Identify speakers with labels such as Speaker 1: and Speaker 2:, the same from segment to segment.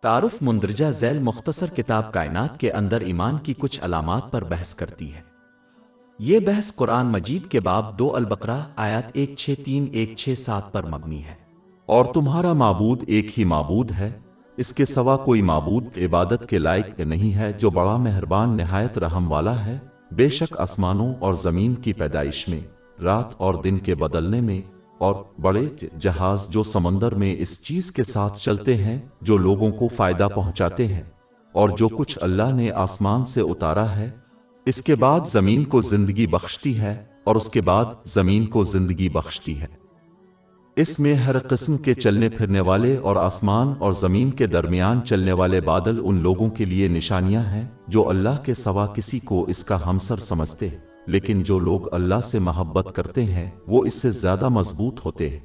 Speaker 1: تعارف مندرجہ ذیل مختصر کتاب کائنات کے اندر ایمان کی کچھ علامات پر بحث کرتی ہے۔ یہ بحث قرآن مجید کے باب 2 البقرہ آیات 163-167 پر مبنی ہے۔
Speaker 2: اور تمہارا معبود ایک ہی معبود ہے، اس کے سوا کوئی معبود عبادت کے لائق نہیں ہے، جو بڑا مہربان نہایت رحم والا ہے۔ بے شک آسمانوں اور زمین کی پیدائش میں، رات اور دن کے بدلنے میں، اور بڑے جہاز جو سمندر میں اس چیز کے ساتھ چلتے ہیں جو لوگوں کو فائدہ پہنچاتے ہیں، اور جو کچھ اللہ نے آسمان سے اتارا ہے، اس کے بعد زمین کو زندگی بخشتی ہے، اور اس کے بعد زمین کو زندگی بخشتی ہے۔ اس میں ہر قسم کے چلنے پھرنے والے اور آسمان اور زمین کے درمیان چلنے والے بادل ان لوگوں کے لیے نشانیاں ہیں جو اللہ کے سوا کسی کو اس کا ہمسر سمجھتے ہیں، لیکن جو لوگ اللہ سے محبت کرتے ہیں وہ اس سے زیادہ مضبوط ہوتے ہیں۔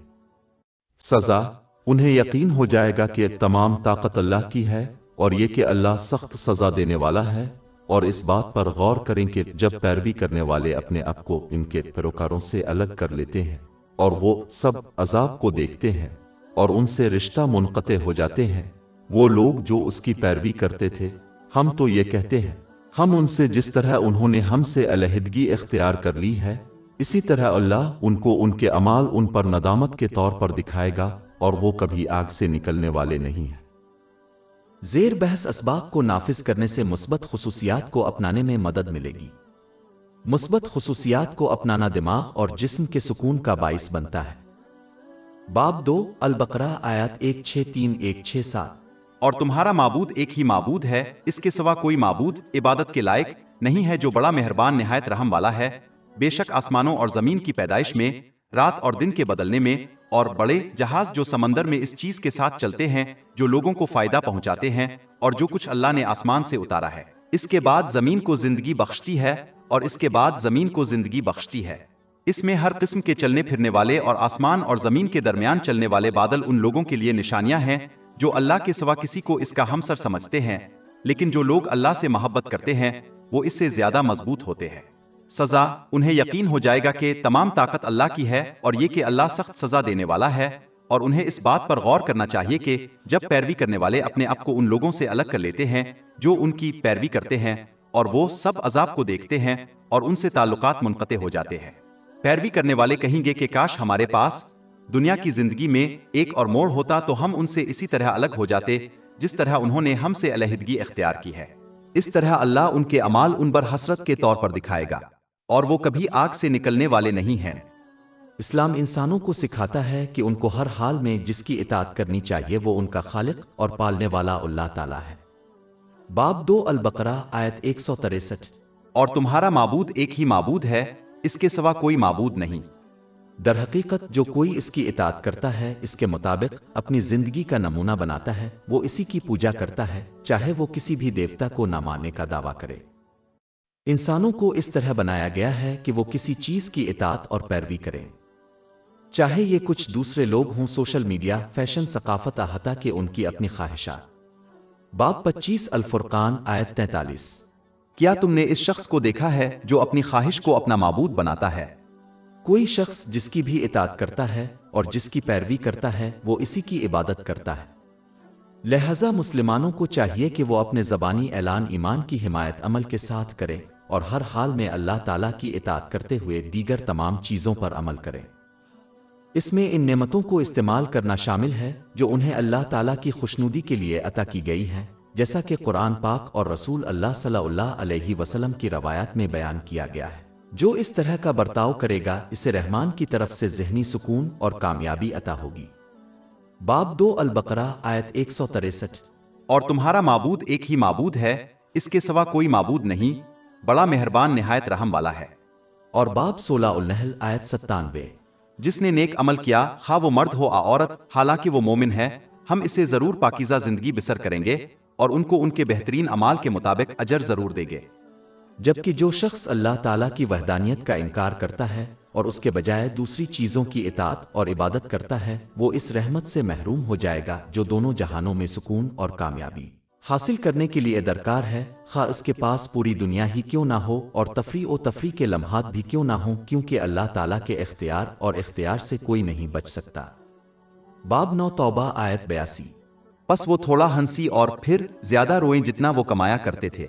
Speaker 2: سزا، انہیں یقین ہو جائے گا کہ تمام طاقت اللہ کی ہے، اور یہ کہ اللہ سخت سزا دینے والا ہے، اور اس بات پر غور کریں کہ جب پیروی کرنے والے اپنے آپ کو ان کے پیروکاروں سے الگ کر لیتے ہیں اور وہ سب عذاب کو دیکھتے ہیں اور ان سے رشتہ منقطع ہو جاتے ہیں، وہ لوگ جو اس کی پیروی کرتے تھے، ہم تو یہ کہتے ہیں ہم ان سے جس طرح انہوں نے ہم سے علیحدگی اختیار کر لی ہے، اسی طرح اللہ ان کو ان کے اعمال ان پر ندامت کے طور پر دکھائے گا، اور وہ کبھی آگ سے نکلنے والے نہیں ہیں۔
Speaker 1: زیر بحث اسباق کو نافذ کرنے سے مثبت خصوصیات کو اپنانے میں مدد ملے گی۔ مثبت خصوصیات کو اپنانا دماغ اور جسم کے سکون کا باعث بنتا ہے۔ باب 2 البقرہ آیات 163-167۔
Speaker 3: اور تمہارا معبود ایک ہی معبود ہے، اس کے سوا کوئی معبود عبادت کے لائق نہیں ہے، جو بڑا مہربان نہایت رحم والا ہے۔ بے شک آسمانوں اور زمین کی پیدائش میں، رات اور دن کے بدلنے میں، اور بڑے جہاز جو سمندر میں اس چیز کے ساتھ چلتے ہیں جو لوگوں کو فائدہ پہنچاتے ہیں، اور جو کچھ اللہ نے آسمان سے اتارا ہے، اس کے بعد زمین کو زندگی بخشتی ہے، اور اس کے بعد زمین کو زندگی بخشتی ہے۔ اس میں ہر قسم کے چلنے پھرنے والے اور آسمان اور زمین کے درمیان چلنے والے بادل ان لوگوں کے لیے نشانیاں ہیں جو اللہ کے سوا کسی کو اس کا ہمسر سمجھتے ہیں، لیکن جو لوگ اللہ سے محبت کرتے ہیں وہ اس سے زیادہ مضبوط ہوتے ہیں۔ سزا، انہیں یقین ہو جائے گا کہ تمام طاقت اللہ کی ہے، اور یہ کہ اللہ سخت سزا دینے والا ہے، اور انہیں اس بات پر غور کرنا چاہیے کہ جب پیروی کرنے والے اپنے آپ کو ان لوگوں سے الگ کر لیتے ہیں جو ان کی پیروی کرتے ہیں، اور وہ سب عذاب کو دیکھتے ہیں اور ان سے تعلقات منقطع ہو جاتے ہیں۔ پیروی کرنے والے کہیں گے کہ کاش ہمارے پاس دنیا کی زندگی میں ایک اور موڑ ہوتا تو ہم ان سے اسی طرح الگ ہو جاتے جس طرح انہوں نے ہم سے علیحدگی اختیار کی ہے۔ اس طرح اللہ ان کے اعمال ان پر حسرت کے طور پر دکھائے گا، اور وہ کبھی آگ سے نکلنے والے نہیں ہیں۔
Speaker 1: اسلام انسانوں کو سکھاتا ہے کہ ان کو ہر حال میں جس کی اطاعت کرنی چاہیے وہ ان کا خالق اور پالنے والا اللہ تعالیٰ ہے۔ باب 2 البقرہ آیت 163۔
Speaker 3: اور تمہارا معبود ایک ہی معبود ہے، اس کے سوا کوئی معبود نہیں۔
Speaker 1: در حقیقت جو کوئی اس کی اطاعت کرتا ہے، اس کے مطابق اپنی زندگی کا نمونہ بناتا ہے، وہ اسی کی پوجا کرتا ہے، چاہے وہ کسی بھی دیوتا کو نہ ماننے کا دعویٰ کرے۔ انسانوں کو اس طرح بنایا گیا ہے کہ وہ کسی چیز کی اطاعت اور پیروی کریں، چاہے یہ کچھ دوسرے لوگ ہوں، سوشل میڈیا، فیشن، ثقافت، حتیٰ کہ ان کی اپنی خواہشات۔ باب 25 الفرقان آیت 43۔
Speaker 3: کیا تم نے اس شخص کو دیکھا ہے جو اپنی خواہش کو اپنا معبود بناتا ہے؟
Speaker 1: کوئی شخص جس کی بھی اطاعت کرتا ہے اور جس کی پیروی کرتا ہے وہ اسی کی عبادت کرتا ہے۔ لہذا مسلمانوں کو چاہیے کہ وہ اپنے زبانی اعلان ایمان کی حمایت عمل کے ساتھ کریں، اور ہر حال میں اللہ تعالیٰ کی اطاعت کرتے ہوئے دیگر تمام چیزوں پر عمل کریں۔ اس میں ان نعمتوں کو استعمال کرنا شامل ہے جو انہیں اللہ تعالیٰ کی خوشنودی کے لیے عطا کی گئی ہیں، جیسا کہ قرآن پاک اور رسول اللہ صلی اللہ علیہ وسلم کی روایات میں بیان کیا گیا ہے۔ جو اس طرح کا برتاؤ کرے گا اسے رحمان کی طرف سے ذہنی سکون اور کامیابی عطا ہوگی۔ باب 2 البقرہ آیت 163۔
Speaker 3: اور تمہارا معبود ایک ہی معبود ہے، اس کے سوا کوئی معبود نہیں، بڑا مہربان نہایت رحم والا ہے۔
Speaker 1: اور باب 16 النحل آیت 97۔
Speaker 3: جس نے نیک عمل کیا، خواہ وہ مرد ہو یا عورت، حالانکہ وہ مومن ہے، ہم اسے ضرور پاکیزہ زندگی بسر کریں گے، اور ان کو ان کے بہترین اعمال کے مطابق اجر ضرور دیں گے۔
Speaker 1: جبکہ جو شخص اللہ تعالیٰ کی وحدانیت کا انکار کرتا ہے اور اس کے بجائے دوسری چیزوں کی اطاعت اور عبادت کرتا ہے، وہ اس رحمت سے محروم ہو جائے گا جو دونوں جہانوں میں سکون اور کامیابی حاصل کرنے کے لیے درکار ہے، خواہ اس کے پاس پوری دنیا ہی کیوں نہ ہو اور تفریح کے لمحات بھی کیوں نہ ہوں، کیونکہ اللہ تعالیٰ کے اختیار اور اختیار سے کوئی نہیں بچ سکتا۔ باب 9 توبہ آیت 82۔
Speaker 3: پس وہ تھوڑا ہنسی اور پھر زیادہ روئیں جتنا وہ کمایا کرتے تھے۔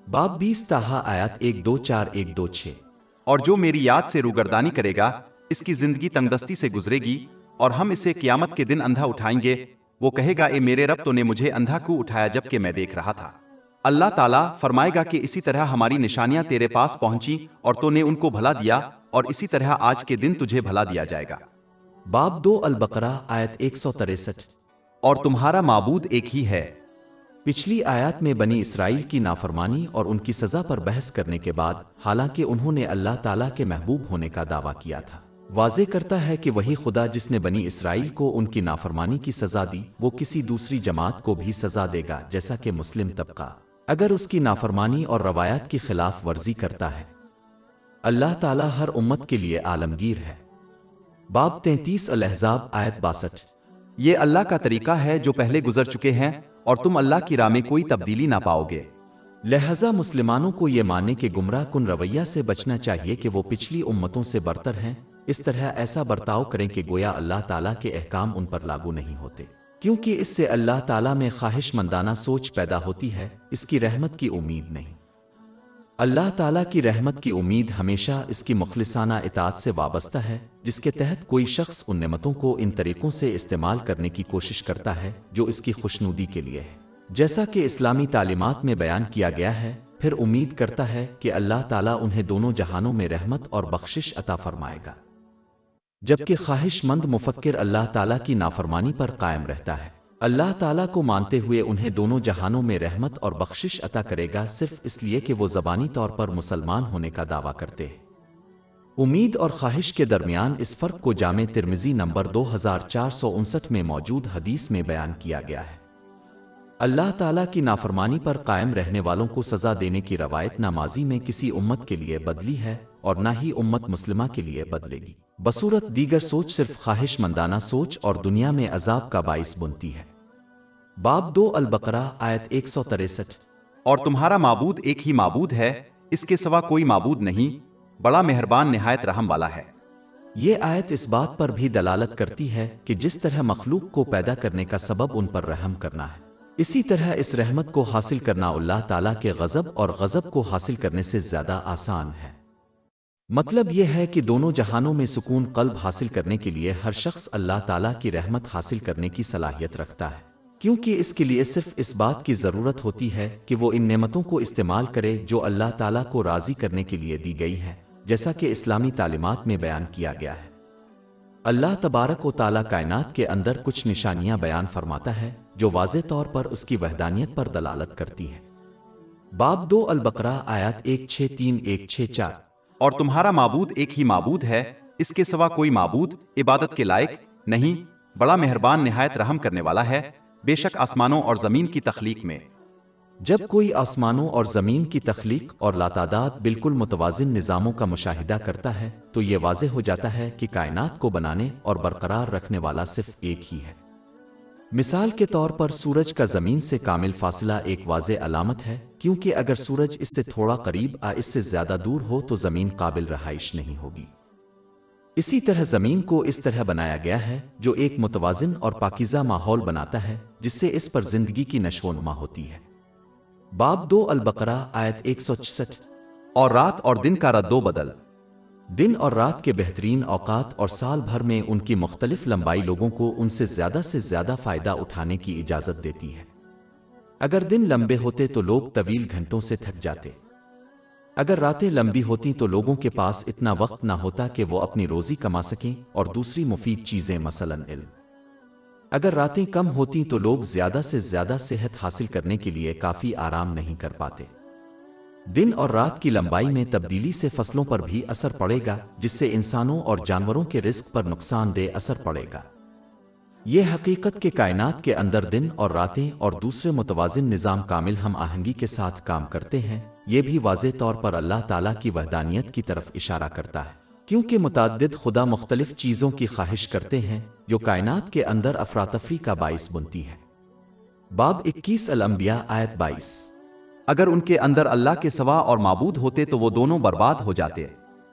Speaker 1: باب 20 تاہا آیات 1-2-4-1-2-6۔
Speaker 3: اور جو میری یاد سے روگردانی کرے گا اس کی زندگی تنگدستی سے گزرے گی، اور ہم اسے قیامت کے دن اندھا اٹھائیں گے۔ وہ کہے گا اے میرے رب، تو نے مجھے اندھا کیوں اٹھایا جب کہ میں دیکھ رہا تھا؟ اللہ تعالیٰ فرمائے گا کہ اسی طرح ہماری نشانیاں تیرے پاس پہنچی اور تو نے ان کو بھلا دیا، اور اسی طرح آج کے دن تجھے بھلا دیا جائے گا۔
Speaker 1: باب 2 البقرہ آیت 163۔
Speaker 3: اور تمہارا معبود ایک ہی ہے۔
Speaker 1: پچھلی آیات میں بنی اسرائیل کی نافرمانی اور ان کی سزا پر بحث کرنے کے بعد، حالانکہ انہوں نے اللہ تعالیٰ کے محبوب ہونے کا دعویٰ کیا تھا، واضح کرتا ہے کہ وہی خدا جس نے بنی اسرائیل کو ان کی نافرمانی کی سزا دی، وہ کسی دوسری جماعت کو بھی سزا دے گا، جیسا کہ مسلم طبقہ اگر اس کی نافرمانی اور روایات کی خلاف ورزی کرتا ہے۔ اللہ تعالیٰ ہر امت کے لیے عالمگیر ہے۔ باب 33 الاحزاب آیت 62۔
Speaker 3: یہ اللہ کا طریقہ ہے جو پہلے گزر چکے ہیں، اور تم اللہ کی راہ میں کوئی تبدیلی نہ پاؤ گے۔
Speaker 1: لہذا مسلمانوں کو یہ ماننے کے گمراہ کن رویہ سے بچنا چاہیے کہ وہ پچھلی امتوں سے برتر ہیں، اس طرح ایسا برتاؤ کریں کہ گویا اللہ تعالیٰ کے احکام ان پر لاگو نہیں ہوتے، کیونکہ اس سے اللہ تعالیٰ میں خواہش مندانہ سوچ پیدا ہوتی ہے، اس کی رحمت کی امید نہیں۔ اللہ تعالیٰ کی رحمت کی امید ہمیشہ اس کی مخلصانہ اطاعت سے وابستہ ہے، جس کے تحت کوئی شخص ان نعمتوں کو ان طریقوں سے استعمال کرنے کی کوشش کرتا ہے جو اس کی خوشنودی کے لیے ہے، جیسا کہ اسلامی تعلیمات میں بیان کیا گیا ہے، پھر امید کرتا ہے کہ اللہ تعالیٰ انہیں دونوں جہانوں میں رحمت اور بخشش عطا فرمائے گا، جبکہ خواہش مند مفکر اللہ تعالیٰ کی نافرمانی پر قائم رہتا ہے، اللہ تعالیٰ کو مانتے ہوئے انہیں دونوں جہانوں میں رحمت اور بخشش عطا کرے گا، صرف اس لیے کہ وہ زبانی طور پر مسلمان ہونے کا دعویٰ کرتے ہیں۔ امید اور خواہش کے درمیان اس فرق کو جامع ترمذی نمبر 2459 میں موجود حدیث میں بیان کیا گیا ہے۔ اللہ تعالیٰ کی نافرمانی پر قائم رہنے والوں کو سزا دینے کی روایت نہ ماضی میں کسی امت کے لیے بدلی ہے اور نہ ہی امت مسلمہ کے لیے بدلے گی، بصورت دیگر سوچ صرف خواہش مندانہ سوچ اور دنیا میں عذاب کا باعث بنتی ہے۔ باب 2 البقرہ آیت 163۔
Speaker 3: اور تمہارا معبود ایک ہی معبود ہے، اس کے سوا کوئی معبود نہیں، بڑا مہربان نہایت رحم والا ہے۔
Speaker 1: یہ آیت اس بات پر بھی دلالت کرتی ہے کہ جس طرح مخلوق کو پیدا کرنے کا سبب ان پر رحم کرنا ہے، اسی طرح اس رحمت کو حاصل کرنا اللہ تعالیٰ کے غضب اور غضب کو حاصل کرنے سے زیادہ آسان ہے۔ مطلب یہ ہے کہ دونوں جہانوں میں سکون قلب حاصل کرنے کے لیے ہر شخص اللہ تعالیٰ کی رحمت حاصل کرنے کی صلاحیت رکھتا ہے، کیونکہ اس کے لیے صرف اس بات کی ضرورت ہوتی ہے کہ وہ ان نعمتوں کو استعمال کرے جو اللہ تعالیٰ کو راضی کرنے کے لیے دی گئی ہے، جیسا کہ اسلامی تعلیمات میں بیان کیا گیا ہے۔ اللہ تبارک و تعالیٰ کائنات کے اندر کچھ نشانیاں بیان فرماتا ہے جو واضح طور پر اس کی وحدانیت پر دلالت کرتی ہے۔ باب 2 البقرہ آیات 163-164۔
Speaker 3: اور تمہارا معبود ایک ہی معبود ہے، اس کے سوا کوئی معبود عبادت کے لائق نہیں، بڑا مہربان نہایت رحم کرنے والا ہے۔ بے شک آسمانوں اور زمین کی تخلیق میں
Speaker 1: جب کوئی آسمانوں اور زمین کی تخلیق اور لاتعداد بالکل متوازن نظاموں کا مشاہدہ کرتا ہے تو یہ واضح ہو جاتا ہے کہ کائنات کو بنانے اور برقرار رکھنے والا صرف ایک ہی ہے۔ مثال کے طور پر سورج کا زمین سے کامل فاصلہ ایک واضح علامت ہے، کیونکہ اگر سورج اس سے تھوڑا قریب اس سے زیادہ دور ہو تو زمین قابل رہائش نہیں ہوگی۔ اسی طرح زمین کو اس طرح بنایا گیا ہے جو ایک متوازن اور پاکیزہ ماحول بناتا ہے جس سے اس پر زندگی کی نشو و نما ہوتی ہے۔ باب 2 البقرہ آیت 166۔
Speaker 3: اور رات اور دن کا رد و بدل۔
Speaker 1: دن اور رات کے بہترین اوقات اور سال بھر میں ان کی مختلف لمبائی لوگوں کو ان سے زیادہ فائدہ اٹھانے کی اجازت دیتی ہے۔ اگر دن لمبے ہوتے تو لوگ طویل گھنٹوں سے تھک جاتے، اگر راتیں لمبی ہوتیں تو لوگوں کے پاس اتنا وقت نہ ہوتا کہ وہ اپنی روزی کما سکیں اور دوسری مفید چیزیں مثلاً علم۔ اگر راتیں کم ہوتیں تو لوگ زیادہ سے زیادہ صحت حاصل کرنے کے لیے کافی آرام نہیں کر پاتے۔ دن اور رات کی لمبائی میں تبدیلی سے فصلوں پر بھی اثر پڑے گا، جس سے انسانوں اور جانوروں کے رزق پر نقصان دہ اثر پڑے گا۔ یہ حقیقت کہ کائنات کے اندر دن اور راتیں اور دوسرے متوازن نظام کامل ہم آہنگی کے ساتھ کام کرتے ہیں، یہ بھی واضح طور پر اللہ تعالیٰ کی وحدانیت کی طرف اشارہ کرتا ہے، کیونکہ متعدد خدا مختلف چیزوں کی خواہش کرتے ہیں جو کائنات کے اندر افراتفری کا باعث بنتی ہے۔ باب 21 الانبیاء آیت 22۔
Speaker 3: اگر ان کے اندر اللہ کے سوا اور معبود ہوتے تو وہ دونوں برباد ہو جاتے۔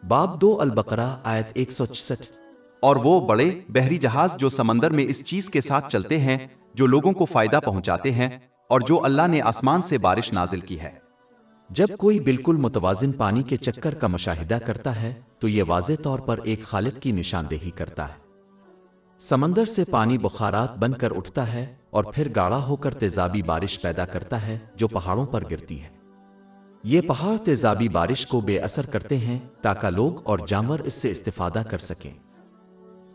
Speaker 1: باب 2 البقرہ آیت 166۔
Speaker 3: اور وہ بڑے بحری جہاز جو سمندر میں اس چیز کے ساتھ چلتے ہیں جو لوگوں کو فائدہ پہنچاتے ہیں، اور جو اللہ نے آسمان سے بارش نازل کی ہے۔
Speaker 1: جب کوئی بالکل متوازن پانی کے چکر کا مشاہدہ کرتا ہے تو یہ واضح طور پر ایک خالق کی نشاندہی کرتا ہے۔ سمندر سے پانی بخارات بن کر اٹھتا ہے اور پھر گاڑھا ہو کر تیزابی بارش پیدا کرتا ہے جو پہاڑوں پر گرتی ہے۔ یہ پہاڑ تیزابی بارش کو بے اثر کرتے ہیں تاکہ لوگ اور جانور اس سے استفادہ کر سکیں۔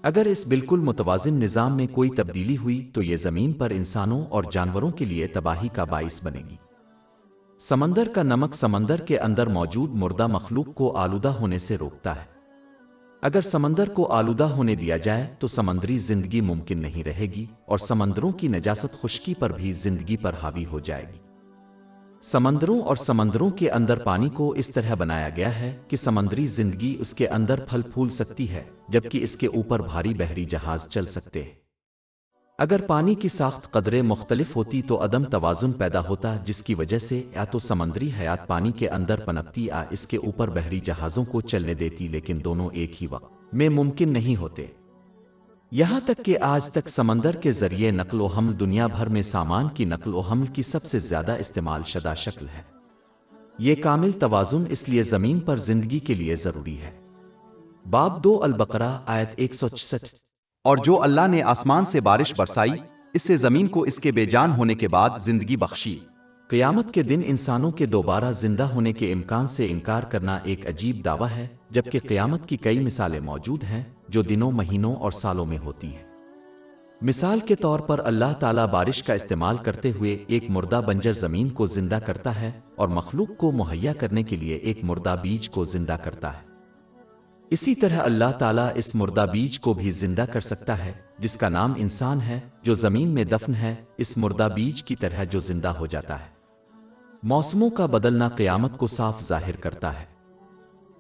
Speaker 1: اگر اس بالکل متوازن نظام میں کوئی تبدیلی ہوئی تو یہ زمین پر انسانوں اور جانوروں کے لیے تباہی کا باعث بنے گی۔ سمندر کا نمک سمندر کے اندر موجود مردہ مخلوق کو آلودہ ہونے سے روکتا ہے۔ اگر سمندر کو آلودہ ہونے دیا جائے تو سمندری زندگی ممکن نہیں رہے گی اور سمندروں کی نجاست خشکی پر بھی زندگی پر حاوی ہو جائے گی۔ سمندروں اور سمندروں کے اندر پانی کو اس طرح بنایا گیا ہے کہ سمندری زندگی اس کے اندر پھل پھول سکتی ہے جبکہ اس کے اوپر بھاری بحری جہاز چل سکتے ہیں۔ اگر پانی کی ساخت قدرے مختلف ہوتی تو عدم توازن پیدا ہوتا جس کی وجہ سے یا تو سمندری حیات پانی کے اندر پنپتی یا اس کے اوپر بحری جہازوں کو چلنے دیتی، لیکن دونوں ایک ہی وقت میں ممکن نہیں ہوتے۔ یہاں تک کہ آج تک سمندر کے ذریعے نقل و حمل دنیا بھر میں سامان کی نقل و حمل کی سب سے زیادہ استعمال شدہ شکل ہے۔ یہ کامل توازن اس لیے زمین پر زندگی کے لیے ضروری ہے۔ باب 2 البقرہ آیت 166۔
Speaker 3: اور جو اللہ نے آسمان سے بارش برسائی، اس سے زمین کو اس کے بے جان ہونے کے بعد زندگی بخشی۔
Speaker 1: قیامت کے دن انسانوں کے دوبارہ زندہ ہونے کے امکان سے انکار کرنا ایک عجیب دعویٰ ہے، جبکہ قیامت کی کئی مثالیں موجود ہیں جو دنوں، مہینوں اور سالوں میں ہوتی ہیں۔ مثال کے طور پر اللہ تعالیٰ بارش کا استعمال کرتے ہوئے ایک مردہ بنجر زمین کو زندہ کرتا ہے اور مخلوق کو مہیا کرنے کے لیے ایک مردہ بیج کو زندہ کرتا ہے۔ اسی طرح اللہ تعالیٰ اس مردہ بیج کو بھی زندہ کر سکتا ہے جس کا نام انسان ہے، جو زمین میں دفن ہے، اس مردہ بیج کی طرح جو زندہ ہو جاتا ہے۔ موسموں کا بدلنا قیامت کو صاف ظاہر کرتا ہے۔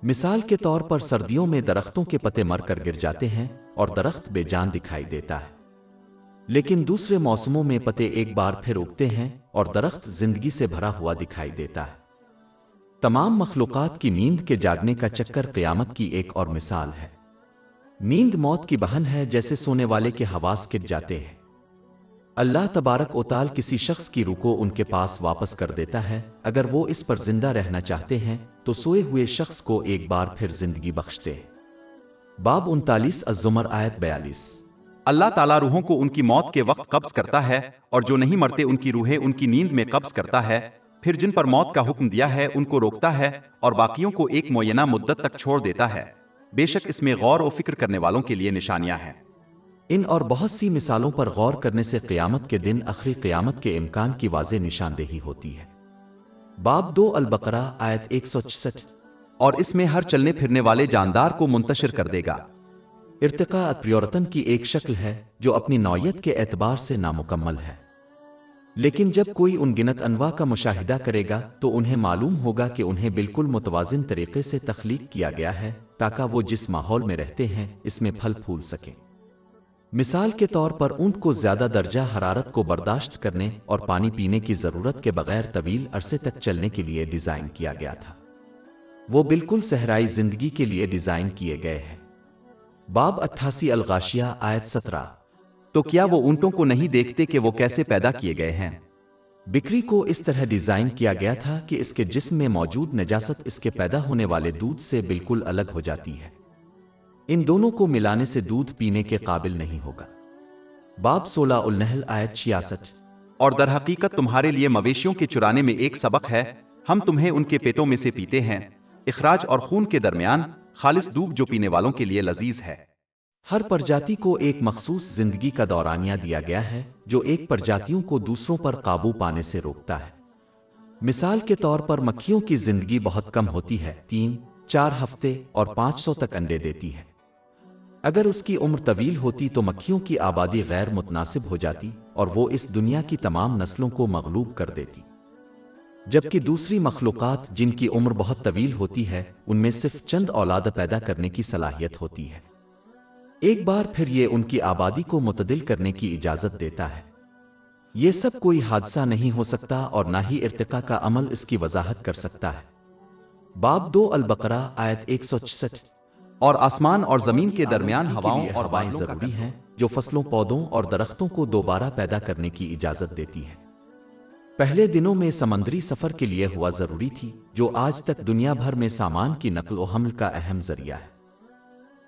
Speaker 1: مثال کے طور پر سردیوں میں درختوں کے پتے مر کر گر جاتے ہیں اور درخت بے جان دکھائی دیتا ہے، لیکن دوسرے موسموں میں پتے ایک بار پھر اگتے ہیں اور درخت زندگی سے بھرا ہوا دکھائی دیتا ہے۔ تمام مخلوقات کی نیند کے جاگنے کا چکر قیامت کی ایک اور مثال ہے۔ نیند موت کی بہن ہے، جیسے سونے والے کے حواس کٹ جاتے ہیں۔ اللہ تبارک و تعالی کسی شخص کی روح کو ان کے پاس واپس کر دیتا ہے اگر وہ اس پر زندہ رہنا چاہتے ہیں تو سوئے ہوئے شخص کو ایک بار پھر زندگی بخشتے ہیں۔ باب 39 الزمر آیت 42۔
Speaker 3: اللہ تعالیٰ روحوں کو ان کی موت کے وقت قبض کرتا ہے اور جو نہیں مرتے ان کی روحیں ان کی نیند میں قبض کرتا ہے، پھر جن پر موت کا حکم دیا ہے ان کو روکتا ہے اور باقیوں کو ایک معینہ مدت تک چھوڑ دیتا ہے۔ بے شک اس میں غور و فکر کرنے والوں کے لیے نشانیاں ہیں۔
Speaker 1: ان اور بہت سی مثالوں پر غور کرنے سے قیامت کے دن آخری قیامت کے امکان کی واضح نشاندہی ہوتی ہے۔ باب 2 البقرہ آیت 166۔
Speaker 3: اور اس میں ہر چلنے پھرنے والے جاندار کو منتشر کر دے گا۔
Speaker 1: ارتقاء پریورتن کی ایک شکل ہے جو اپنی نوعیت کے اعتبار سے نامکمل ہے، لیکن جب کوئی ان گنت انواع کا مشاہدہ کرے گا تو انہیں معلوم ہوگا کہ انہیں بالکل متوازن طریقے سے تخلیق کیا گیا ہے تاکہ وہ جس ماحول میں رہتے ہیں اس میں پھل پھول سکیں۔ مثال کے طور پر اونٹ کو زیادہ درجہ حرارت کو برداشت کرنے اور پانی پینے کی ضرورت کے بغیر طویل عرصے تک چلنے کے لیے ڈیزائن کیا گیا تھا۔ وہ بالکل صحرائی زندگی کے لیے ڈیزائن کیے گئے ہیں۔ باب 88 الغاشیہ آیت 17۔
Speaker 3: تو کیا وہ اونٹوں کو نہیں دیکھتے کہ وہ کیسے پیدا کیے گئے ہیں؟
Speaker 1: بکری کو اس طرح ڈیزائن کیا گیا تھا کہ اس کے جسم میں موجود نجاست اس کے پیدا ہونے والے دودھ سے بالکل الگ ہو جاتی ہے۔ ان دونوں کو ملانے سے دودھ پینے کے قابل نہیں ہوگا۔ باب 16 النحل آیت 66۔
Speaker 3: اور در حقیقت تمہارے لیے مویشیوں کے چرانے میں ایک سبق ہے، ہم تمہیں ان کے پیٹوں میں سے پیتے ہیں، اخراج اور خون کے درمیان خالص دودھ جو پینے والوں کے لیے لذیذ ہے۔
Speaker 1: ہر پرجاتی کو ایک مخصوص زندگی کا دورانیہ دیا گیا ہے جو ایک پرجاتیوں کو دوسروں پر قابو پانے سے روکتا ہے۔ مثال کے طور پر مکھیوں کی زندگی بہت کم ہوتی ہے، 3-4 ہفتے اور 500 تک انڈے دیتی ہے۔ اگر اس کی عمر طویل ہوتی تو مکھیوں کی آبادی غیر متناسب ہو جاتی اور وہ اس دنیا کی تمام نسلوں کو مغلوب کر دیتی، جبکہ دوسری مخلوقات جن کی عمر بہت طویل ہوتی ہے ان میں صرف چند اولاد پیدا کرنے کی صلاحیت ہوتی ہے۔ ایک بار پھر یہ ان کی آبادی کو متعدل کرنے کی اجازت دیتا ہے۔ یہ سب کوئی حادثہ نہیں ہو سکتا اور نہ ہی ارتقاء کا عمل اس کی وضاحت کر سکتا ہے۔ باب 2 البقرہ آیت 166۔
Speaker 3: اور آسمان اور زمین کے درمیان ہواؤں اور
Speaker 1: ہوائیں
Speaker 3: بادلوں کا
Speaker 1: ضروری ہیں جو فصلوں پودوں اور درختوں کو دوبارہ پیدا کرنے کی اجازت دیتی ہے۔ پہلے دنوں میں سمندری سفر کے لیے ہوا ضروری تھی، جو آج تک دنیا بھر میں سامان کی نقل و حمل کا اہم ذریعہ ہے۔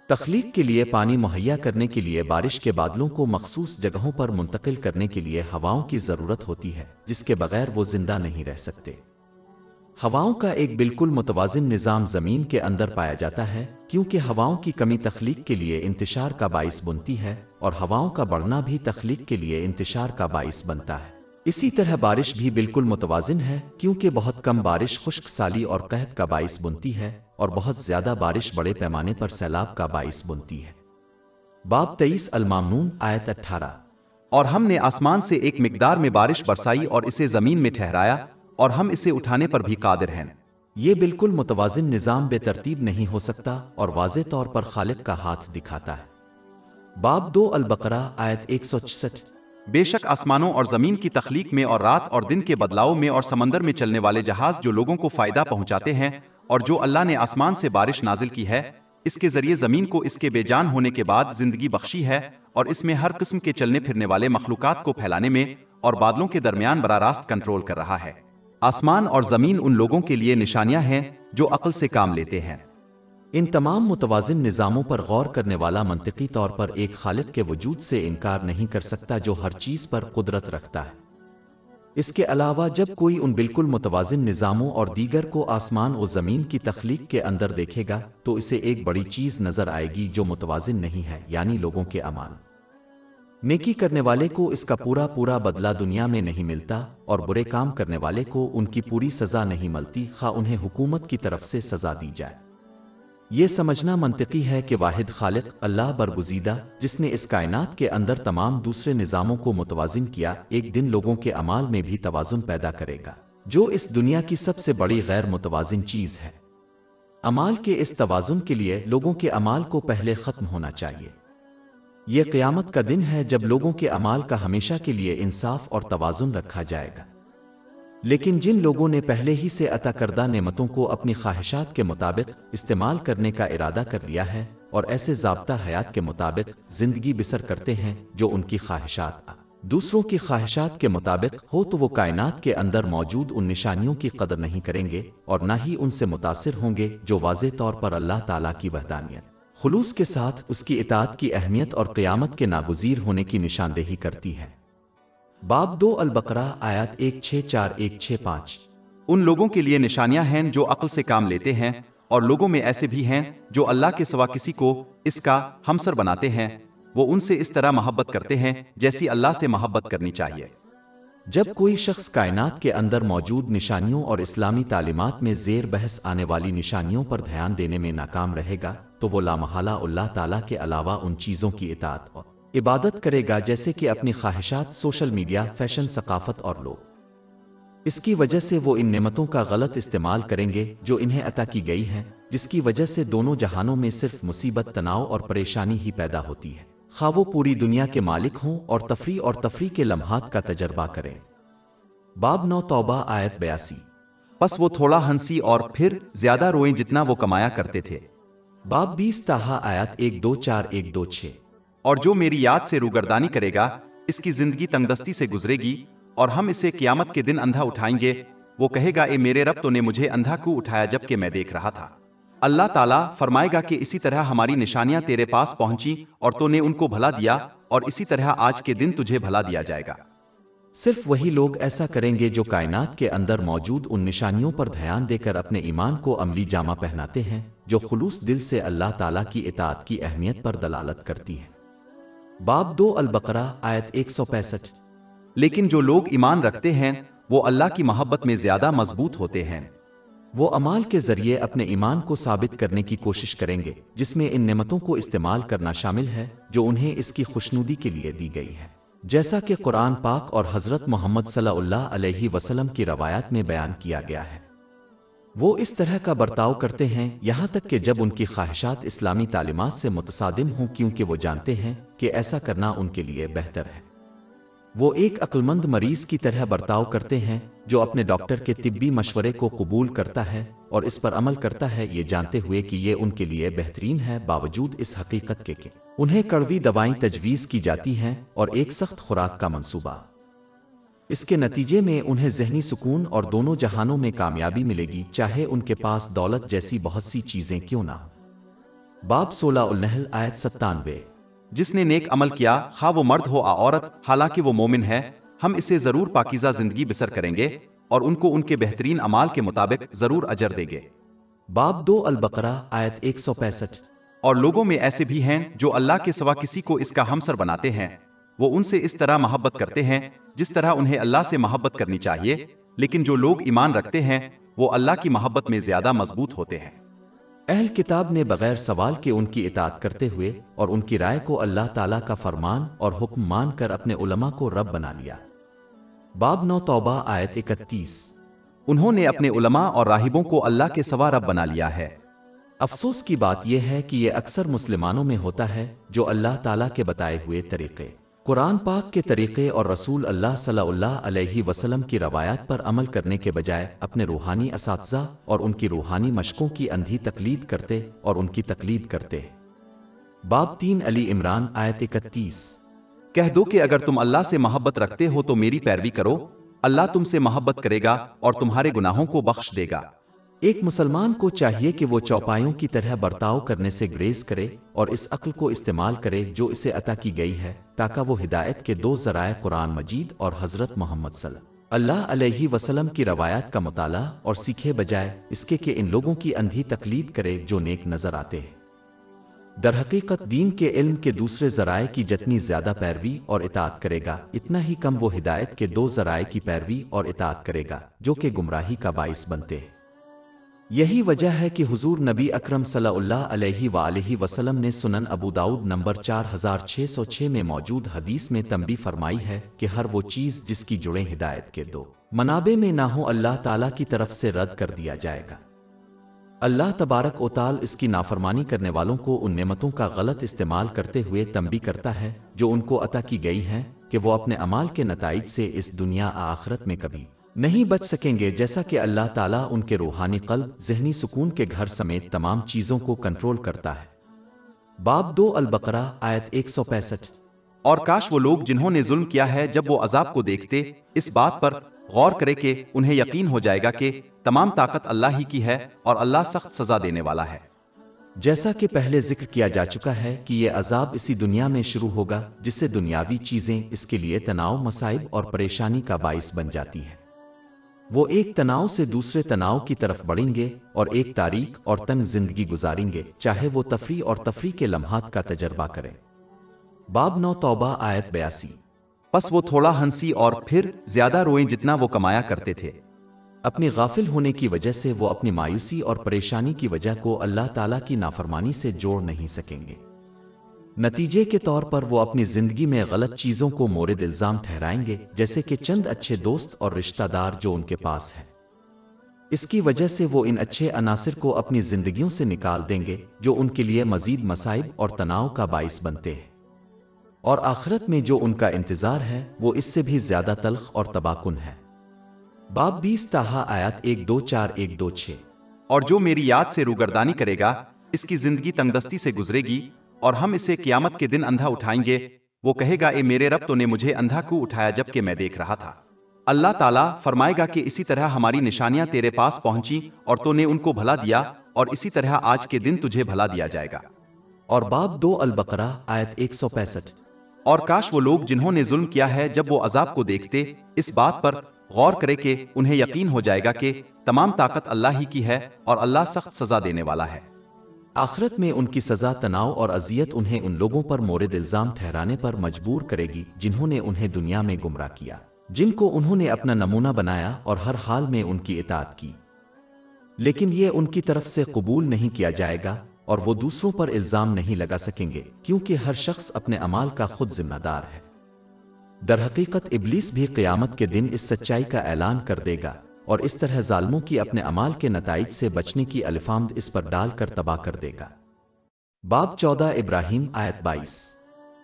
Speaker 1: تخلیق کے لیے پانی مہیا کرنے کے لیے بارش کے بادلوں کو مخصوص جگہوں پر منتقل کرنے کے لیے ہواؤں کی ضرورت ہوتی ہے، جس کے بغیر وہ زندہ نہیں رہ سکتے۔ ہواؤں کا ایک بالکل متوازن نظام زمین کے اندر پایا جاتا ہے، کیونکہ ہواؤں کی کمی تخلیق کے لیے انتشار کا باعث بنتی ہے، اور ہواؤں کا بڑھنا بھی تخلیق کے لیے انتشار کا باعث بنتا ہے۔ اسی طرح بارش بھی بالکل متوازن ہے، کیونکہ بہت کم بارش خشک سالی اور قحط کا باعث بنتی ہے، اور بہت زیادہ بارش بڑے پیمانے پر سیلاب کا باعث بنتی ہے۔ باب 23 المامنون آیت 18۔
Speaker 3: اور ہم نے آسمان سے ایک مقدار میں بارش برسائی اور اسے زمین میں ٹھہرایا، اور ہم اسے اٹھانے پر بھی قادر ہیں۔
Speaker 1: یہ بالکل متوازن نظام بے ترتیب نہیں ہو سکتا اور واضح طور پر خالق کا ہاتھ دکھاتا ہے۔ باب 2 البقرہ آیت 166۔
Speaker 3: بے شک آسمانوں اور زمین کی تخلیق میں اور رات اور دن کے بدلاؤ میں اور سمندر میں چلنے والے جہاز جو لوگوں کو فائدہ پہنچاتے ہیں، اور جو اللہ نے آسمان سے بارش نازل کی ہے، اس کے ذریعے زمین کو اس کے بے جان ہونے کے بعد زندگی بخشی ہے، اور اس میں ہر قسم کے چلنے پھرنے والے مخلوقات کو پھیلانے میں اور بادلوں کے درمیان براہ راست کنٹرول کر رہا ہے۔ آسمان اور زمین ان لوگوں کے لیے نشانیاں ہیں جو عقل سے کام لیتے ہیں۔
Speaker 1: ان تمام متوازن نظاموں پر غور کرنے والا منطقی طور پر ایک خالق کے وجود سے انکار نہیں کر سکتا جو ہر چیز پر قدرت رکھتا ہے۔ اس کے علاوہ جب کوئی ان بالکل متوازن نظاموں اور دیگر کو آسمان و زمین کی تخلیق کے اندر دیکھے گا تو اسے ایک بڑی چیز نظر آئے گی جو متوازن نہیں ہے، یعنی لوگوں کے اعمال۔ نیکی کرنے والے کو اس کا پورا بدلہ دنیا میں نہیں ملتا، اور برے کام کرنے والے کو ان کی پوری سزا نہیں ملتی، خواہ انہیں حکومت کی طرف سے سزا دی جائے۔ یہ سمجھنا منطقی ہے کہ واحد خالق اللہ برگزیدہ، جس نے اس کائنات کے اندر تمام دوسرے نظاموں کو متوازن کیا، ایک دن لوگوں کے اعمال میں بھی توازن پیدا کرے گا، جو اس دنیا کی سب سے بڑی غیر متوازن چیز ہے۔ اعمال کے اس توازن کے لیے لوگوں کے اعمال کو پہلے ختم ہونا چاہیے۔ یہ قیامت کا دن ہے جب لوگوں کے اعمال کا ہمیشہ کے لیے انصاف اور توازن رکھا جائے گا۔ لیکن جن لوگوں نے پہلے ہی سے عطا کردہ نعمتوں کو اپنی خواہشات کے مطابق استعمال کرنے کا ارادہ کر لیا ہے، اور ایسے ضابطہ حیات کے مطابق زندگی بسر کرتے ہیں جو ان کی خواہشات دوسروں کی خواہشات کے مطابق ہو، تو وہ کائنات کے اندر موجود ان نشانیوں کی قدر نہیں کریں گے، اور نہ ہی ان سے متاثر ہوں گے جو واضح طور پر اللہ تعالیٰ کی وحدانیت، خلوص کے ساتھ اس کی اطاعت کی اہمیت اور قیامت کے ناگزیر ہونے کی نشاندہی کرتی ہے۔ باب 2 البقرہ آیات 164-165۔
Speaker 3: ان لوگوں کے لیے نشانیاں ہیں جو عقل سے کام لیتے ہیں، اور لوگوں میں ایسے بھی ہیں جو اللہ کے سوا کسی کو اس کا ہمسر بناتے ہیں، وہ ان سے اس طرح محبت کرتے ہیں جیسی اللہ سے محبت کرنی چاہیے۔
Speaker 1: جب کوئی شخص کائنات کے اندر موجود نشانیوں اور اسلامی تعلیمات میں زیر بحث آنے والی نشانیوں پر دھیان دینے میں ناکام رہے گا تو وہ لامحالہ اللہ تعالیٰ کے علاوہ ان چیزوں کی اطاعت اور عبادت کرے گا جیسے کہ اپنی خواہشات، سوشل میڈیا، فیشن، ثقافت اور لوگ۔ اس کی وجہ سے وہ ان نعمتوں کا غلط استعمال کریں گے جو انہیں عطا کی گئی ہیں، جس کی وجہ سے دونوں جہانوں میں صرف مصیبت، تناؤ اور پریشانی ہی پیدا ہوتی ہے، خواہ وہ پوری دنیا کے مالک ہوں اور تفریح کے لمحات کا تجربہ کریں۔ باب 9 توبہ آیت 82۔
Speaker 3: پس وہ تھوڑا ہنسی اور پھر زیادہ روئیں جتنا وہ کمایا کرتے تھے۔
Speaker 1: باب 20 طٰہٰ آیات 124-126۔
Speaker 3: اور جو میری یاد سے روگردانی کرے گا اس کی زندگی تنگدستی سے گزرے گی، اور ہم اسے قیامت کے دن اندھا اٹھائیں گے، وہ کہے گا اے میرے رب، تو نے مجھے اندھا کیوں اٹھایا جبکہ میں دیکھ رہا تھا؟ اللہ تعالیٰ فرمائے گا کہ اسی طرح ہماری نشانیاں تیرے پاس پہنچی اور تو نے ان کو بھلا دیا، اور اسی طرح آج کے دن تجھے بھلا دیا جائے گا۔
Speaker 1: صرف وہی لوگ ایسا کریں گے جو کائنات کے اندر موجود ان نشانیوں پر دھیان دے کر اپنے ایمان کو عملی جامہ پہناتے ہیں جو خلوص دل سے اللہ تعالیٰ کی اطاعت کی اہمیت پر دلالت کرتی ہے۔ باب 2 البقرہ آیت 165۔
Speaker 3: لیکن جو لوگ ایمان رکھتے ہیں وہ اللہ کی محبت میں زیادہ مضبوط ہوتے ہیں۔
Speaker 1: وہ اعمال کے ذریعے اپنے ایمان کو ثابت کرنے کی کوشش کریں گے، جس میں ان نعمتوں کو استعمال کرنا شامل ہے جو انہیں اس کی خوشنودی کے لیے دی گئی ہے، جیسا کہ قرآن پاک اور حضرت محمد صلی اللہ علیہ وسلم کی روایات میں بیان کیا گیا ہے۔ وہ اس طرح کا برتاؤ کرتے ہیں یہاں تک کہ جب ان کی خواہشات اسلامی تعلیمات سے متصادم ہوں، کیونکہ وہ جانتے ہیں کہ ایسا کرنا ان کے لیے بہتر ہے۔ وہ ایک عقلمند مریض کی طرح برتاؤ کرتے ہیں جو اپنے ڈاکٹر کے طبی مشورے کو قبول کرتا ہے اور اس پر عمل کرتا ہے، یہ جانتے ہوئے کہ یہ ان کے لیے بہترین ہے، باوجود اس حقیقت کے کہ انہیں کڑوی دوائیں تجویز کی جاتی ہیں اور ایک سخت خوراک کا منصوبہ۔ اس کے نتیجے میں انہیں ذہنی سکون اور دونوں جہانوں میں کامیابی ملے گی، چاہے ان کے پاس دولت جیسی بہت سی چیزیں کیوں نہ ہوں۔ باب 16 النحل آیت 97۔
Speaker 3: جس نے نیک عمل کیا، خواہ وہ مرد ہو یا عورت، حالانکہ وہ مومن ہے، ہم اسے ضرور پاکیزہ زندگی بسر کریں گے اور ان کو ان کے بہترین اعمال کے مطابق ضرور اجر دیں گے۔
Speaker 1: باب 2 البقرہ آیت 165۔
Speaker 3: اور لوگوں میں ایسے بھی ہیں جو اللہ کے سوا کسی کو اس کا ہمسر بناتے ہیں، وہ ان سے اس طرح محبت کرتے ہیں جس طرح انہیں اللہ سے محبت کرنی چاہیے، لیکن جو لوگ ایمان رکھتے ہیں وہ اللہ کی محبت میں زیادہ مضبوط ہوتے ہیں۔
Speaker 1: اہل کتاب نے بغیر سوال کے ان کی اطاعت کرتے ہوئے اور ان کی رائے کو اللہ تعالیٰ کا فرمان اور حکم مان کر اپنے علماء کو رب بنا لیا۔ باب 9 توبہ آیت 31۔
Speaker 3: انہوں نے اپنے علماء اور راہبوں کو اللہ کے سوا رب بنا لیا ہے۔
Speaker 1: افسوس کی بات یہ ہے کہ یہ اکثر مسلمانوں میں ہوتا ہے جو اللہ تعالیٰ کے بتائے ہوئے طریقے، قرآن پاک کے طریقے اور رسول اللہ صلی اللہ علیہ وسلم کی روایات پر عمل کرنے کے بجائے اپنے روحانی اساتذہ اور ان کی روحانی مشقوں کی اندھی تقلید کرتے اور ان کی تقلید کرتے۔ باب 3 علی عمران آیت 31۔
Speaker 3: کہہ دو کہ اگر تم اللہ سے محبت رکھتے ہو تو میری پیروی کرو، اللہ تم سے محبت کرے گا اور تمہارے گناہوں کو بخش دے گا۔
Speaker 1: ایک مسلمان کو چاہیے کہ وہ چوپایوں کی طرح برتاؤ کرنے سے گریز کرے اور اس عقل کو استعمال کرے جو اسے عطا کی گئی ہے، تاکہ وہ ہدایت کے دو ذرائع قرآن مجید اور حضرت محمد صلی اللہ علیہ وسلم کی روایات کا مطالعہ اور سیکھے، بجائے اس کے کہ ان لوگوں کی اندھی تقلید کرے جو نیک نظر آتے ہیں۔ در حقیقت دین کے علم کے دوسرے ذرائع کی جتنی زیادہ پیروی اور اطاعت کرے گا، اتنا ہی کم وہ ہدایت کے دو ذرائع کی پیروی اور اطاعت کرے گا جو کہ گمراہی کا باعث بنتے ہیں۔ یہی وجہ ہے کہ حضور نبی اکرم صلی اللہ علیہ وآلہ وسلم نے سنن ابو داؤد نمبر 4606 میں موجود حدیث میں تنبیہ فرمائی ہے کہ ہر وہ چیز جس کی جڑیں ہدایت کے دو منابع میں نہ ہو، اللہ تعالیٰ کی طرف سے رد کر دیا جائے گا۔ اللہ تبارک و تعالی اس کی نافرمانی کرنے والوں کو ان نعمتوں کا غلط استعمال کرتے ہوئے تنبیہ کرتا ہے جو ان کو عطا کی گئی ہیں کہ وہ اپنے اعمال کے نتائج سے اس دنیا آخرت میں کبھی نہیں بچ سکیں گے، جیسا کہ اللہ تعالیٰ ان کے روحانی قلب، ذہنی سکون کے گھر سمیت تمام چیزوں کو کنٹرول کرتا ہے۔ باب 2 البقرہ آیت 165۔
Speaker 3: اور کاش وہ لوگ جنہوں نے ظلم کیا ہے جب وہ عذاب کو دیکھتے اس بات پر غور کرے کہ انہیں یقین ہو جائے گا کہ تمام طاقت اللہ ہی کی ہے اور اللہ سخت سزا دینے والا ہے۔
Speaker 1: جیسا کہ پہلے ذکر کیا جا چکا ہے کہ یہ عذاب اسی دنیا میں شروع ہوگا، جس سے دنیاوی چیزیں اس کے لیے تناؤ، مصائب اور پریشانی کا باعث بن جاتی ہیں۔ وہ ایک تناؤ سے دوسرے تناؤ کی طرف بڑھیں گے اور ایک تاریک اور تنگ زندگی گزاریں گے، چاہے وہ تفریح اور تفریح کے لمحات کا تجربہ کریں۔ باب 9 توبہ آیت 82۔
Speaker 3: پس وہ تھوڑا ہنسی اور پھر زیادہ روئیں جتنا وہ کمایا کرتے تھے۔
Speaker 1: اپنی غافل ہونے کی وجہ سے وہ اپنی مایوسی اور پریشانی کی وجہ کو اللہ تعالیٰ کی نافرمانی سے جوڑ نہیں سکیں گے۔ نتیجے کے طور پر وہ اپنی زندگی میں غلط چیزوں کو مورد الزام ٹھہرائیں گے، جیسے کہ چند اچھے دوست اور رشتہ دار جو ان کے پاس ہیں۔ اس کی وجہ سے وہ ان اچھے عناصر کو اپنی زندگیوں سے نکال دیں گے جو ان کے لیے مزید مصائب اور تناؤ کا باعث بنتے ہیں، اور آخرت میں جو ان کا انتظار ہے وہ اس سے بھی زیادہ تلخ اور تباہ کن ہے۔ باب 20 طٰہٰ آیات 124-126۔
Speaker 3: اور جو میری یاد سے روگردانی کرے گا اس کی زندگی تنگدستی سے گزرے گی اور ہم اسے قیامت کے دن اندھا اٹھائیں گے، وہ کہے گا اے میرے رب، تو نے مجھے اندھا کیوں اٹھایا جب کہ میں دیکھ رہا تھا؟ اللہ تعالیٰ فرمائے گا کہ اسی طرح ہماری نشانیاں تیرے پاس پہنچی اور تو نے ان کو بھلا دیا، اور اسی طرح آج کے دن تجھے بھلا دیا جائے گا۔
Speaker 1: اور باب 2 البقرہ آیت 165۔
Speaker 3: اور کاش وہ لوگ جنہوں نے ظلم کیا ہے جب وہ عذاب کو دیکھتے اس بات پر غور کرے کہ انہیں یقین ہو جائے گا کہ تمام طاقت اللہ ہی کی ہے اور اللہ سخت سزا دینے والا ہے۔
Speaker 1: آخرت میں ان کی سزا، تناؤ اور اذیت انہیں ان لوگوں پر مورد الزام ٹھہرانے پر مجبور کرے گی جنہوں نے انہیں دنیا میں گمراہ کیا، جن کو انہوں نے اپنا نمونہ بنایا اور ہر حال میں ان کی اطاعت کی، لیکن یہ ان کی طرف سے قبول نہیں کیا جائے گا اور وہ دوسروں پر الزام نہیں لگا سکیں گے، کیونکہ ہر شخص اپنے اعمال کا خود ذمہ دار ہے۔ در حقیقت ابلیس بھی قیامت کے دن اس سچائی کا اعلان کر دے گا اور اس طرح ظالموں کی اپنے اعمال کے نتائج سے بچنے کی الفامد اس پر ڈال کر تباہ کر دے گا۔ باب 14 ابراہیم آیت 22۔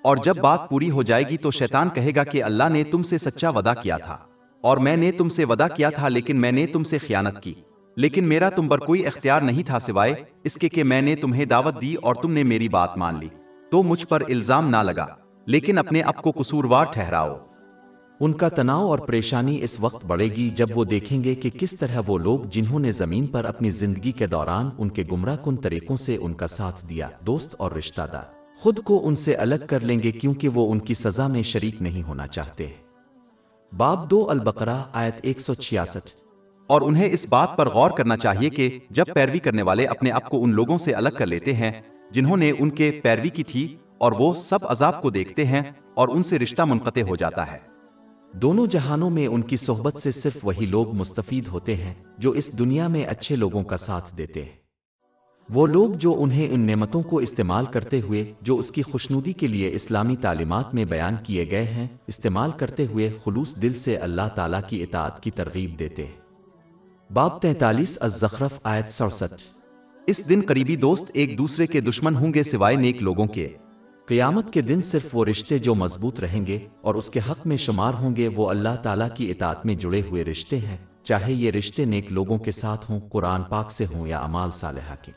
Speaker 3: اور جب بات پوری ہو جائے گی تو شیطان کہے گا کہ اللہ نے تم سے سچا وعدہ کیا تھا اور میں نے تم سے وعدہ کیا تھا لیکن میں نے تم سے خیانت کی، لیکن میرا تم پر کوئی اختیار نہیں تھا سوائے اس کے کہ میں نے تمہیں دعوت دی اور تم نے میری بات مان لی، تو مجھ پر الزام نہ لگا لیکن اپنے آپ کو قصوروار ٹھہراؤ۔
Speaker 1: ان کا تناؤ اور پریشانی اس وقت بڑھے گی جب وہ دیکھیں گے کہ کس طرح وہ لوگ جنہوں نے زمین پر اپنی زندگی کے دوران ان کے گمراہ کن طریقوں سے ان کا ساتھ دیا، دوست اور رشتہ دار، خود کو ان سے الگ کر لیں گے کیونکہ وہ ان کی سزا میں شریک نہیں ہونا چاہتے۔ باب 2 البقرہ آیت 166۔
Speaker 3: اور انہیں اس بات پر غور کرنا چاہیے کہ جب پیروی کرنے والے اپنے آپ کو ان لوگوں سے الگ کر لیتے ہیں جنہوں نے ان کے پیروی کی تھی اور وہ سب عذاب کو دیکھتے ہیں اور ان سے رشتہ منقطع ہو جاتا ہے۔
Speaker 1: دونوں جہانوں میں ان کی صحبت سے صرف وہی لوگ مستفید ہوتے ہیں جو اس دنیا میں اچھے لوگوں کا ساتھ دیتے ہیں، وہ لوگ جو انہیں ان نعمتوں کو استعمال کرتے ہوئے جو اس کی خوشنودی کے لیے اسلامی تعلیمات میں بیان کیے گئے ہیں استعمال کرتے ہوئے خلوص دل سے اللہ تعالیٰ کی اطاعت کی ترغیب دیتے ہیں۔ باب 43 الزخرف آیت 67۔
Speaker 3: اس دن قریبی دوست ایک دوسرے کے دشمن ہوں گے سوائے نیک لوگوں کے۔
Speaker 1: قیامت کے دن صرف وہ رشتے جو مضبوط رہیں گے اور اس کے حق میں شمار ہوں گے وہ اللہ تعالیٰ کی اطاعت میں جڑے ہوئے رشتے ہیں، چاہے یہ رشتے نیک لوگوں کے ساتھ ہوں، قرآن پاک سے ہوں یا اعمال صالحہ کے۔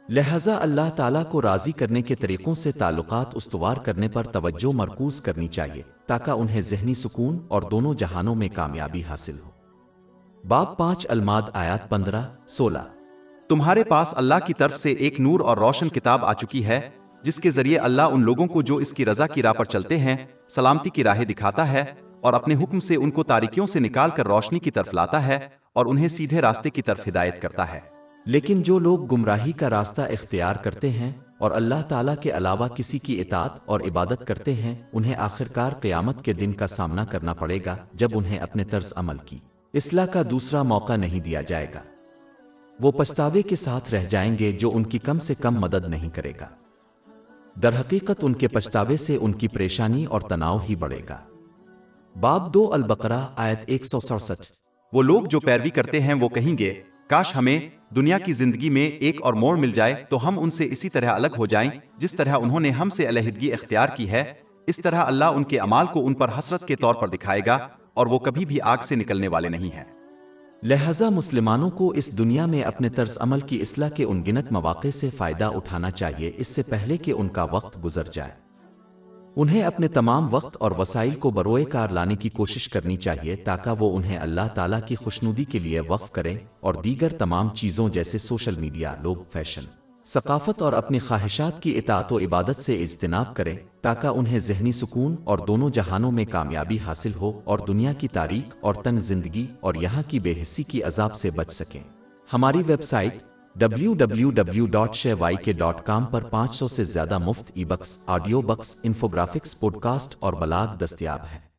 Speaker 1: لہذا اللہ تعالیٰ کو راضی کرنے کے طریقوں سے تعلقات استوار کرنے پر توجہ مرکوز کرنی چاہیے تاکہ انہیں ذہنی سکون اور دونوں جہانوں میں کامیابی حاصل ہو۔ باب 5 الماد آیات 15-16۔
Speaker 3: تمہارے پاس اللہ کی طرف سے ایک نور اور روشن کتاب آ چکی ہے جس کے ذریعے اللہ ان لوگوں کو جو اس کی رضا کی راہ پر چلتے ہیں سلامتی کی راہیں دکھاتا ہے اور اپنے حکم سے ان کو تاریکیوں سے نکال کر روشنی کی طرف لاتا ہے اور انہیں سیدھے راستے کی طرف ہدایت کرتا ہے۔
Speaker 1: لیکن جو لوگ گمراہی کا راستہ اختیار کرتے ہیں اور اللہ تعالیٰ کے علاوہ کسی کی اطاعت اور عبادت کرتے ہیں انہیں آخرکار قیامت کے دن کا سامنا کرنا پڑے گا جب انہیں اپنے طرز عمل کی اصلاح کا دوسرا موقع نہیں دیا جائے گا، وہ پچھتاوے کے ساتھ رہ جائیں گے جو ان کی کم سے کم مدد نہیں کرے گا۔ در حقیقت ان کے پچھتاوے سے ان کی پریشانی اور تناؤ ہی بڑھے گا۔ باب 2 البقرہ آیت 167۔
Speaker 3: وہ لوگ جو پیروی کرتے ہیں وہ کہیں گے کاش ہمیں دنیا کی زندگی میں ایک اور موڑ مل جائے تو ہم ان سے اسی طرح الگ ہو جائیں جس طرح انہوں نے ہم سے علیحدگی اختیار کی ہے، اس طرح اللہ ان کے اعمال کو ان پر حسرت کے طور پر دکھائے گا اور وہ کبھی بھی آگ سے نکلنے والے نہیں ہیں۔
Speaker 1: لہذا مسلمانوں کو اس دنیا میں اپنے طرز عمل کی اصلاح کے ان گنت مواقع سے فائدہ اٹھانا چاہیے اس سے پہلے کہ ان کا وقت گزر جائے۔ انہیں اپنے تمام وقت اور وسائل کو بروئے کار لانے کی کوشش کرنی چاہیے تاکہ وہ انہیں اللہ تعالیٰ کی خوشنودی کے لیے وقف کریں اور دیگر تمام چیزوں جیسے سوشل میڈیا، لوگ، فیشن، ثقافت اور اپنی خواہشات کی اطاعت و عبادت سے اجتناب کریں تاکہ انہیں ذہنی سکون اور دونوں جہانوں میں کامیابی حاصل ہو اور دنیا کی تاریک اور تنگ زندگی اور یہاں کی بے حسی کی عذاب سے بچ سکیں۔ ہماری ویب سائٹ www.shayk.com پر 500 سے زیادہ مفت e books, audio books, انفوگرافکس، podcast اور بلاگ دستیاب ہیں۔